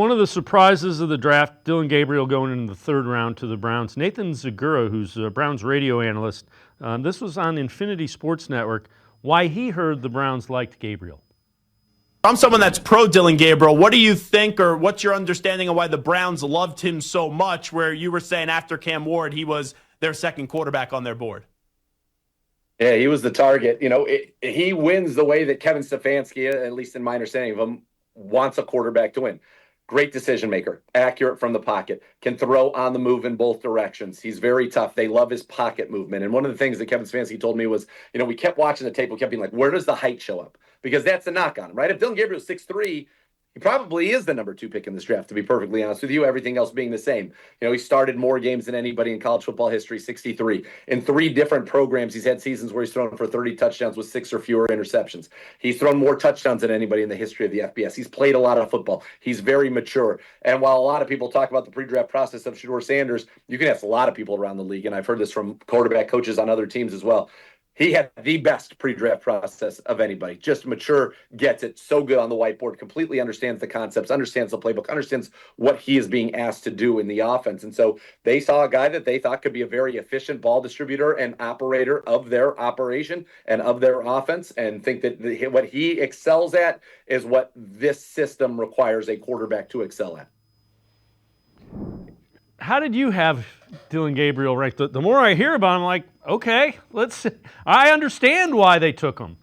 One of the surprises of the draft, Dillon Gabriel going into the third round to the Browns. Nathan Zagura, who's a Browns radio analyst, this was on Infinity Sports Network, why he heard the Browns liked Gabriel. I'm someone that's pro Dillon Gabriel. What do you think, or what's your understanding of why the Browns loved him so much, where you were saying after Cam Ward, he was their second quarterback on their board? Yeah, he was the target. He wins the way that Kevin Stefanski, at least in my understanding of him, wants a quarterback to win. Great decision maker, accurate from the pocket, can throw on the move in both directions. He's very tough. They love his pocket movement. And one of the things that Kevin Stefanski told me was, we kept watching the tape. We kept being like, where does the height show up? Because that's the knock on him, right? If Dillon Gabriel's 6'3", he probably is the number 2 pick in this draft, to be perfectly honest with you, everything else being the same. He started more games than anybody in college football history, 63. In 3 different programs, he's had seasons where he's thrown for 30 touchdowns with 6 or fewer interceptions. He's thrown more touchdowns than anybody in the history of the FBS. He's played a lot of football. He's very mature. And while a lot of people talk about the pre-draft process of Shedeur Sanders, you can ask a lot of people around the league, and I've heard this from quarterback coaches on other teams as well. He had the best pre-draft process of anybody. Just mature, gets it, so good on the whiteboard, completely understands the concepts, understands the playbook, understands what he is being asked to do in the offense. And so they saw a guy that they thought could be a very efficient ball distributor and operator of their operation and of their offense, and think that what he excels at is what this system requires a quarterback to excel at. How did you have Dillon Gabriel ranked? The more I hear about him, I'm like, okay, I understand why they took him.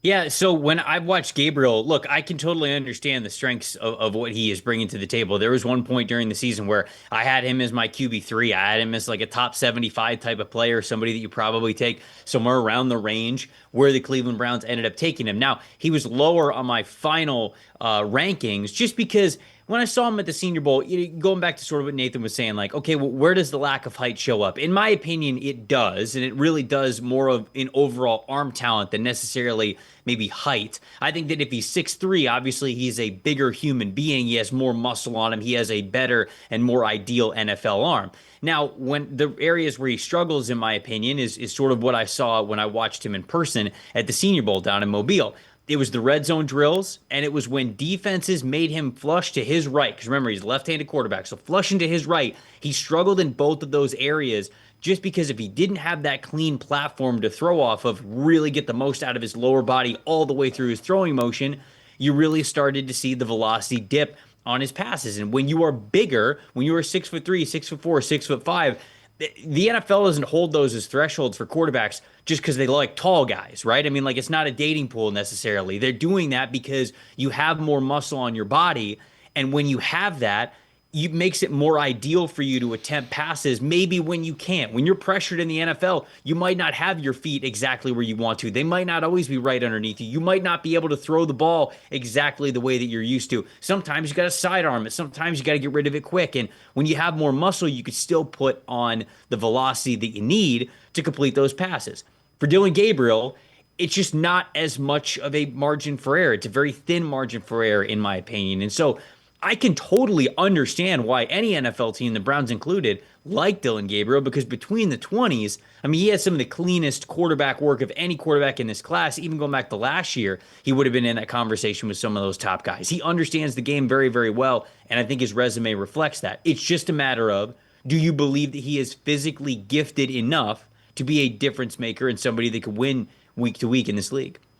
Yeah, so when I've watched Gabriel, look, I can totally understand the strengths of what he is bringing to the table. There was one point during the season where I had him as my QB3. I had him as like a top 75 type of player, somebody that you probably take somewhere around the range where the Cleveland Browns ended up taking him. Now, he was lower on my final rankings just because when I saw him at the Senior Bowl, going back to sort of what Nathan was saying, like, okay, well, where does the lack of height show up? In my opinion, it does, and it really does more of an overall arm talent than necessarily maybe height. I think that if he's 6'3", obviously he's a bigger human being. He has more muscle on him. He has a better and more ideal NFL arm. Now, when the areas where he struggles, in my opinion, is sort of what I saw when I watched him in person at the Senior Bowl down in Mobile. It was the red zone drills, and it was when defenses made him flush to his right. Because remember, he's a left-handed quarterback, so flushing to his right, he struggled in both of those areas just because if he didn't have that clean platform to throw off of, really get the most out of his lower body all the way through his throwing motion, you really started to see the velocity dip on his passes. And when you are bigger, when you are 6'3", 6'4", 6'5", the NFL doesn't hold those as thresholds for quarterbacks just because they like tall guys, right? I mean, like, it's not a dating pool necessarily. They're doing that because you have more muscle on your body. And when you have that, it makes it more ideal for you to attempt passes maybe when you can't. When you're pressured in the NFL, you might not have your feet exactly where you want to. They might not always be right underneath you. You might not be able to throw the ball exactly the way that you're used to. Sometimes you got to sidearm it. Sometimes you got to get rid of it quick. And when you have more muscle, you could still put on the velocity that you need to complete those passes. For Dillon Gabriel, it's just not as much of a margin for error. It's a very thin margin for error, in my opinion. And so I can totally understand why any NFL team, the Browns included, like Dillon Gabriel, because between the 20s, I mean, he had some of the cleanest quarterback work of any quarterback in this class. Even going back to last year, he would have been in that conversation with some of those top guys. He understands the game very, very well, and I think his resume reflects that. It's just a matter of, do you believe that he is physically gifted enough to be a difference maker and somebody that could win week to week in this league?